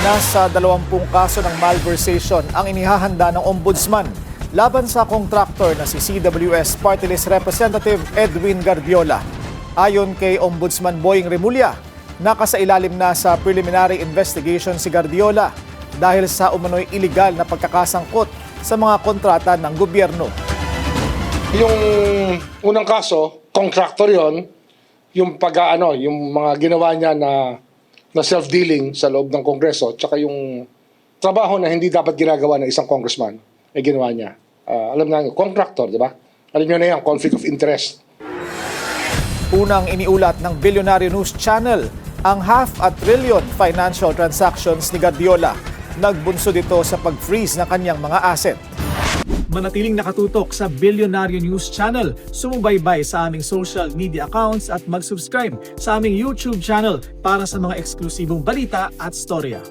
Nasa 20 kaso ng malversation ang inihahanda ng ombudsman laban sa kontraktor na si CWS Party List Representative Edwin Guardiola. Ayon kay Ombudsman Boying Remulla, nakasailalim na sa preliminary investigation si Guardiola dahil sa umano'y iligal na pagkakasangkot sa mga kontrata ng gobyerno. Yung unang kaso, contractor yon, yung yung mga ginawa niya na self-dealing sa loob ng Kongreso, tsaka yung trabaho na hindi dapat ginagawa ng isang congressman, ay ginawa niya. Alam na, contractor, di ba? Alam niyo na yan, conflict of interest. Unang iniulat ng Billionaire News Channel ang $500 billion financial transactions ni Guardiola. Nagbunso dito sa pag-freeze ng kanyang mga asset. Manatiling nakatutok sa Billionaire News Channel, sumubaybay sa aming social media accounts at mag-subscribe sa aming YouTube channel para sa mga eksklusibong balita at storya.